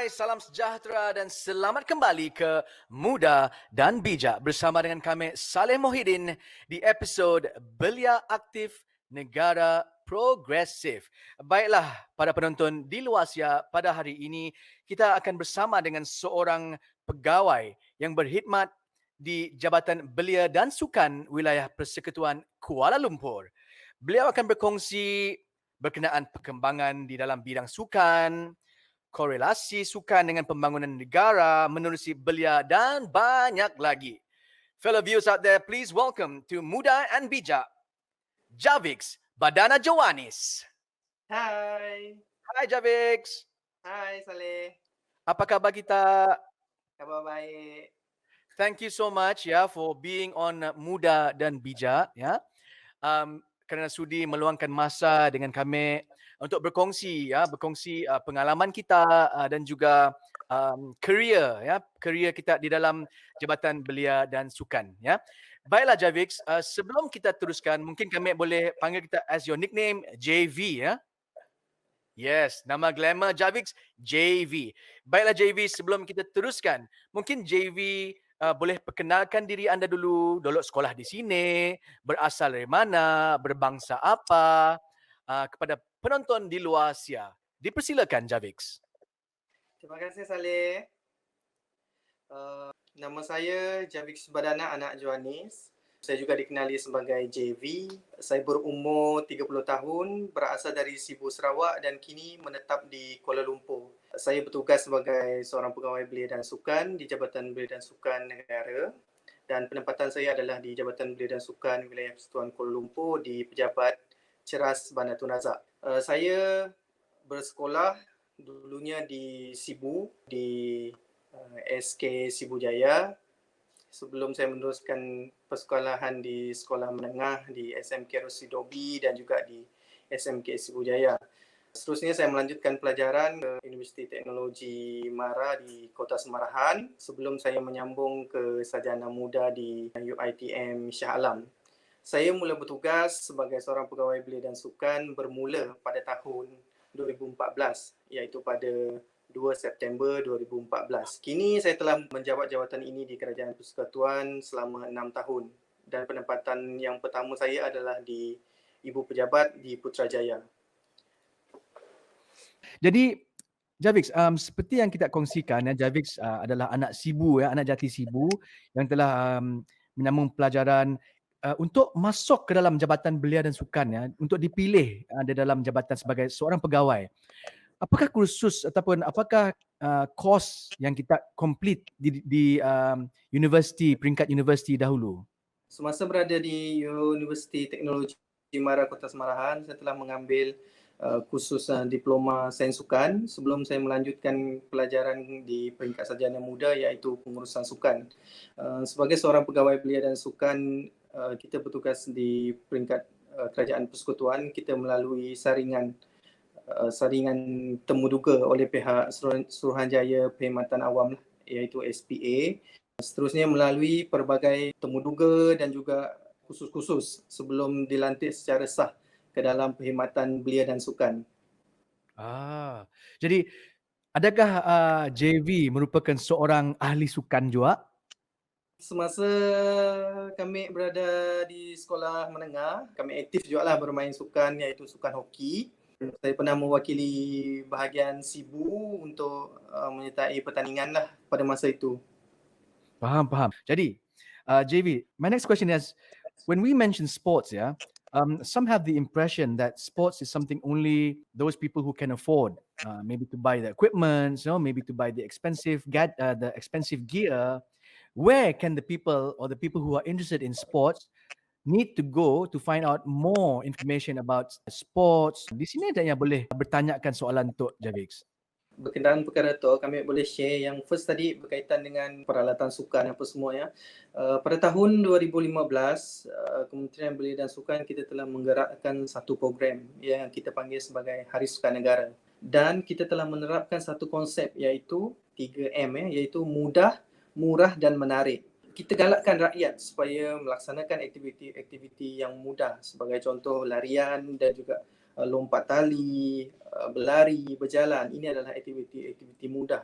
Hai, salam sejahtera dan selamat kembali ke Muda dan Bijak bersama dengan kami Saleh Mohidin di episod Belia Aktif Negara Progresif. Baiklah, para penonton di luar Asia, pada hari ini kita akan bersama dengan seorang pegawai yang berkhidmat di Jabatan Belia dan Sukan Wilayah Persekutuan Kuala Lumpur. Beliau akan berkongsi berkenaan perkembangan di dalam bidang sukan, korelasi sukan dengan pembangunan negara, menerusi belia dan banyak lagi. Fellow viewers out there, please welcome to Muda and Bijak, Javix Badana Jowanis. Hai. Hai Javix. Hai Saleh. Apa khabar kita? Khabar baik. Thank you so much for being on Muda dan Bijak kerana sudi meluangkan masa dengan kami untuk berkongsi pengalaman kita dan juga career kita di dalam Jabatan Belia dan Sukan Baiklah Javix, sebelum kita teruskan, mungkin kami boleh panggil kita as your nickname JV Yes, nama glamour Javix JV. Baiklah JV, sebelum kita teruskan, mungkin JV boleh perkenalkan diri anda dulu, dulu sekolah di sini, berasal dari mana, berbangsa apa, kepada penonton di luar Asia. Dipersilakan Javix. Terima kasih Saleh. Nama saya Javix Badana Anak Jowanis. Saya juga dikenali sebagai JV. Saya berumur 30 tahun, berasal dari Sibu, Sarawak dan kini menetap di Kuala Lumpur. Saya bertugas sebagai seorang pegawai Belia dan Sukan di Jabatan Belia dan Sukan Negara, dan penempatan saya adalah di Jabatan Belia dan Sukan Wilayah Persekutuan Kuala Lumpur di Pejabat Ceras Bandar Tun Razak. Saya bersekolah dulunya di Sibu, di SK Sibu Jaya, sebelum saya meneruskan persekolahan di sekolah menengah di SMK Rosidobi dan juga di SMK Sibu Jaya. Seterusnya saya melanjutkan pelajaran ke Universiti Teknologi MARA di Kota Semarahan sebelum saya menyambung ke sarjana muda di UiTM Shah Alam. Saya mula bertugas sebagai seorang pegawai Belia dan Sukan bermula pada tahun 2014, iaitu pada 2 September 2014. Kini saya telah menjabat jawatan ini di Kerajaan Persekutuan selama 6 tahun dan penempatan yang pertama saya adalah di Ibu Pejabat di Putrajaya. Jadi Javix, seperti yang kita kongsikan, Javix adalah anak Sibu, anak jati Sibu yang telah menyambung pelajaran untuk masuk ke dalam Jabatan Belia dan Sukan, untuk dipilih di dalam jabatan sebagai seorang pegawai. Apakah kursus ataupun apakah course yang kita complete di universiti, peringkat universiti dahulu? Semasa berada di Universiti Teknologi MARA Kota Semarahan, saya telah mengambil kursus Diploma Sains Sukan sebelum saya melanjutkan pelajaran di peringkat sarjana muda, iaitu pengurusan sukan. Sebagai seorang pegawai Belia dan Sukan, kita bertugas di peringkat Kerajaan Persekutuan. Kita melalui saringan temuduga oleh pihak Suruhanjaya Perkhidmatan Awam, iaitu SPA. Seterusnya melalui pelbagai temuduga dan juga kursus-kursus sebelum dilantik secara sah ke dalam Perkhidmatan Belia dan Sukan. Jadi adakah JV merupakan seorang ahli sukan juga? Semasa kami berada di sekolah menengah, kami aktif juga lah bermain sukan, iaitu sukan hoki. Saya pernah mewakili bahagian Sibu untuk menyertai pertandingan lah pada masa itu. Faham. Jadi, JV, my next question is, when we mention sports, some have the impression that sports is something only those people who can afford, maybe to buy the equipment, maybe to buy the expensive gear. Where can the people or the people who are interested in sports need to go to find out more information about sports? Di sini ada yang boleh bertanyakan soalan untuk Javix. Berkenaan perkara tu, kami boleh share yang first tadi berkaitan dengan peralatan sukan apa semua ya. Pada tahun 2015, Kementerian Belia dan Sukan kita telah menggerakkan satu program yang kita panggil sebagai Hari Sukan Negara. Dan kita telah menerapkan satu konsep iaitu 3M, iaitu mudah, murah dan menarik. Kita galakkan rakyat supaya melaksanakan aktiviti-aktiviti yang mudah, sebagai contoh larian dan juga lompat tali, berlari, berjalan. Ini adalah aktiviti mudah,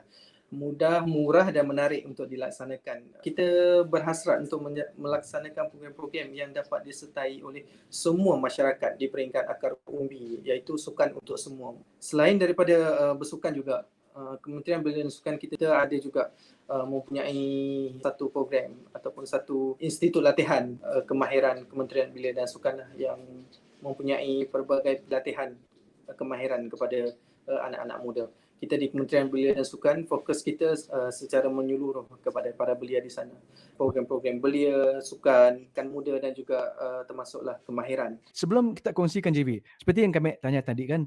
murah dan menarik untuk dilaksanakan. Kita berhasrat untuk melaksanakan program-program yang dapat disertai oleh semua masyarakat di peringkat akar umbi, iaitu sukan untuk semua. Selain daripada bersukan juga, Kementerian Belia dan Sukan kita ada juga mempunyai satu program ataupun satu institut latihan kemahiran Kementerian Belia dan Sukan yang mempunyai pelbagai latihan kemahiran kepada anak-anak muda. Kita di Kementerian Belia dan Sukan, fokus kita secara menyeluruh kepada para belia di sana. Program-program belia, sukan, kan muda dan juga termasuklah kemahiran. Sebelum kita kongsikan JV, seperti yang kami tanya tadi kan,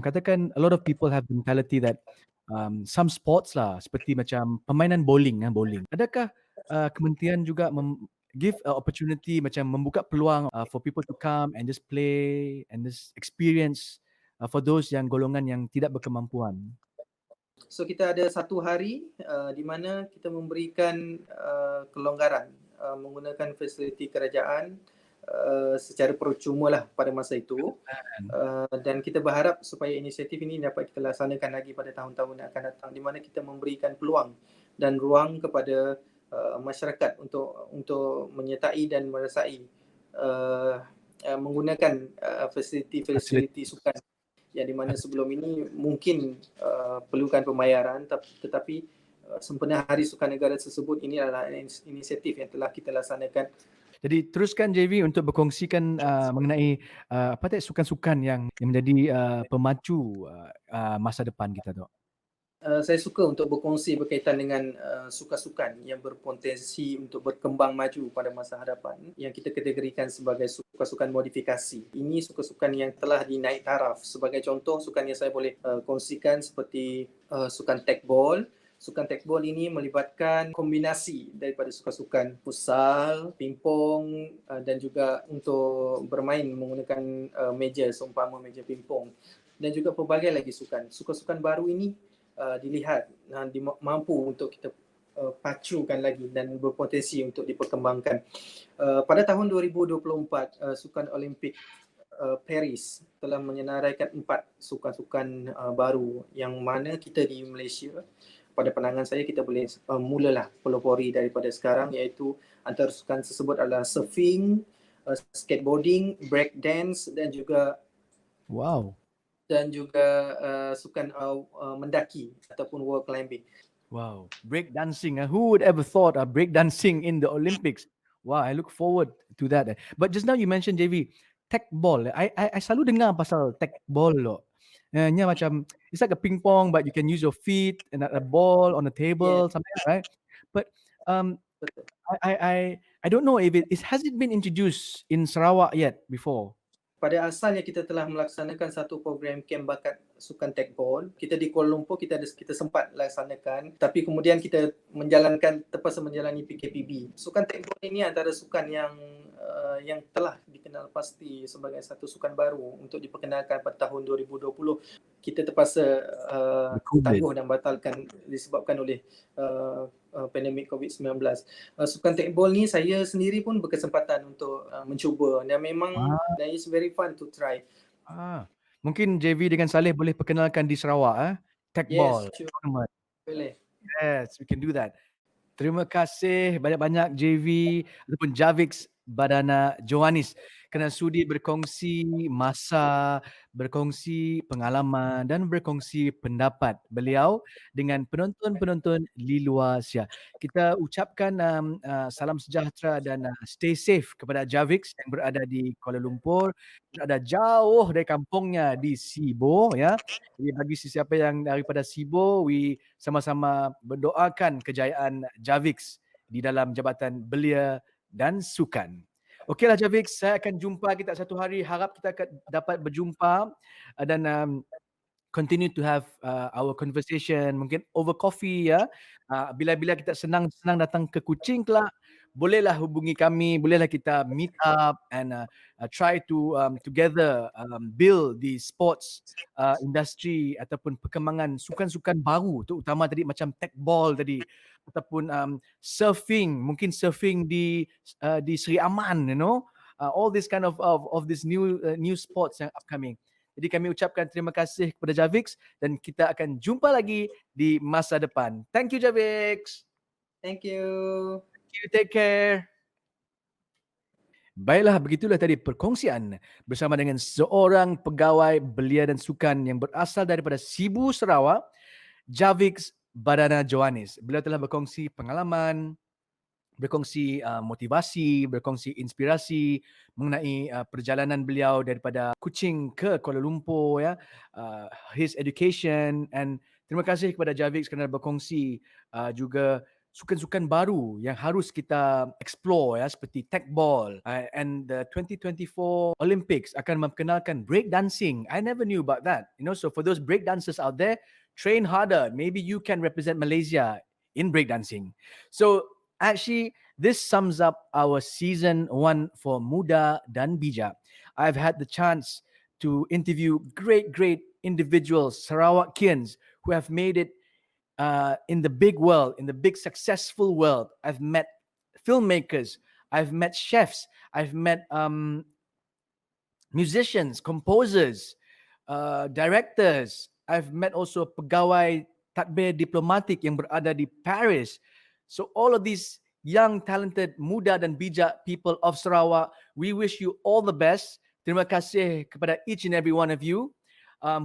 katakan a lot of people have the mentality that some sports lah, seperti macam permainan bowling. Adakah kementerian juga give opportunity, macam membuka peluang for people to come and just play and just experience for those yang golongan yang tidak berkemampuan? So kita ada satu hari di mana kita memberikan kelonggaran menggunakan fasiliti kerajaan secara percuma lah pada masa itu, dan kita berharap supaya inisiatif ini dapat kita laksanakan lagi pada tahun-tahun yang akan datang, di mana kita memberikan peluang dan ruang kepada masyarakat untuk menyertai dan merasai menggunakan fasiliti sukan yang di mana sebelum ini mungkin perlukan pembayaran, tetapi sempena Hari Sukan Negara tersebut, ini adalah inisiatif yang telah kita laksanakan. Jadi teruskan JV untuk berkongsikan mengenai sukan-sukan yang menjadi pemacu masa depan kita tu. Saya suka untuk berkongsi berkaitan dengan sukan-sukan yang berpotensi untuk berkembang maju pada masa hadapan, yang kita kategorikan sebagai sukan-sukan modifikasi. Ini sukan-sukan yang telah dinaik taraf. Sebagai contoh, sukan yang saya boleh kongsikan seperti sukan tag ball. Sukan tag ball ini melibatkan kombinasi daripada sukan-sukan futsal, pingpong dan juga untuk bermain menggunakan meja, seumpama meja pingpong, dan juga pelbagai lagi sukan. Sukan-sukan baru ini dilihat mampu untuk kita pacukan lagi dan berpotensi untuk diperkembangkan. Pada tahun 2024, Sukan Olimpik Paris telah menyenaraikan 4 sukan-sukan baru, yang mana kita di Malaysia, pada pandangan saya, kita boleh mulalah pelopori daripada sekarang, iaitu antara sukan tersebut adalah surfing, skateboarding, break dance dan juga sukan mendaki ataupun wall climbing. Wow, break dancing. Who would ever thought of break dancing in the Olympics? Wow, I look forward to that. But just now you mentioned JV, tag ball. I selalu dengar pasal tag ball lo. Nya macam it's like a ping pong, but you can use your feet and a ball on a table, something like that, right? But I don't know if has it been introduced in Sarawak yet before? Pada asalnya kita telah melaksanakan satu program kem bakat sukan tag ball. Kita di Kuala Lumpur kita sempat laksanakan, tapi kemudian kita terpaksa menjalani PKPB. Sukan tag ball ini antara sukan yang telah dikenal pasti sebagai satu sukan baru untuk diperkenalkan pada tahun 2020. Kita terpaksa tangguh dan batalkan disebabkan oleh pandemik COVID-19. Sukan tag ball ni saya sendiri pun berkesempatan untuk mencuba, dan memang it's very fun to try. Mungkin JV dengan Saleh boleh perkenalkan di Sarawak tag ball. Sure. Boleh. Yes, we can do that. Terima kasih banyak-banyak JV ataupun Javix Badana Johanis kerana sudi berkongsi masa, berkongsi pengalaman dan berkongsi pendapat beliau dengan penonton-penonton di luar Asia. Kita ucapkan salam sejahtera dan stay safe kepada Javix yang berada di Kuala Lumpur, berada jauh dari kampungnya di Sibo, ya. Jadi bagi sesiapa yang daripada Sibo, we sama-sama berdoakan kejayaan Javix di dalam Jabatan Belia dan Sukan. Okeylah Javix, saya akan jumpa kita satu hari. Harap kita akan dapat berjumpa dan continue to have our conversation, mungkin over coffee, ya. Bila-bila kita senang datang ke Kuching kelak, bolehlah hubungi kami, bolehlah kita meet up and try to together build the sports industry ataupun perkembangan sukan-sukan baru, terutama tadi macam tag ball tadi, ataupun surfing, mungkin surfing di Seri Aman, all this kind of this new sports yang upcoming. Jadi kami ucapkan terima kasih kepada Javix dan kita akan jumpa lagi di masa depan. Thank you Javix. Thank you. You take care. Baiklah, begitulah tadi perkongsian bersama dengan seorang pegawai belia dan sukan yang berasal daripada Sibu, Sarawak, Javix Badana Joanis. Beliau telah berkongsi pengalaman, berkongsi motivasi, berkongsi inspirasi mengenai perjalanan beliau daripada Kuching ke Kuala Lumpur, ya, his education, and terima kasih kepada Javix kerana berkongsi juga sukan-sukan baru yang harus kita explore, ya, seperti techball, and the 2024 Olympics akan memperkenalkan break dancing. I never knew about that. So for those break dancers out there, train harder. Maybe you can represent Malaysia in break dancing. So actually, this sums up our season 1 for Muda dan Bijak. I've had the chance to interview great individuals, Sarawakians, who have made it in the big world, in the big successful world. I've met filmmakers, I've met chefs, I've met musicians, composers, directors. I've met also pegawai tadbir diplomatik yang berada di Paris. So all of these young, talented, muda dan bijak people of Sarawak, we wish you all the best. Terima kasih kepada each and every one of you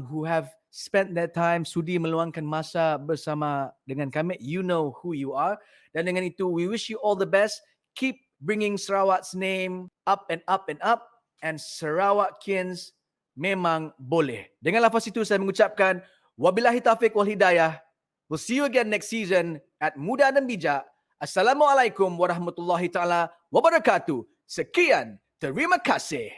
who have spent their time, sudi meluangkan masa bersama dengan kami. You know who you are. Dan dengan itu, we wish you all the best. Keep bringing Sarawak's name up and up and up. And Sarawakians memang boleh. Dengan lafaz itu, saya mengucapkan wabillahi taufiq wal hidayah. We'll see you again next season at Muda dan Bijak. Assalamualaikum warahmatullahi taala wabarakatuh. Sekian, terima kasih.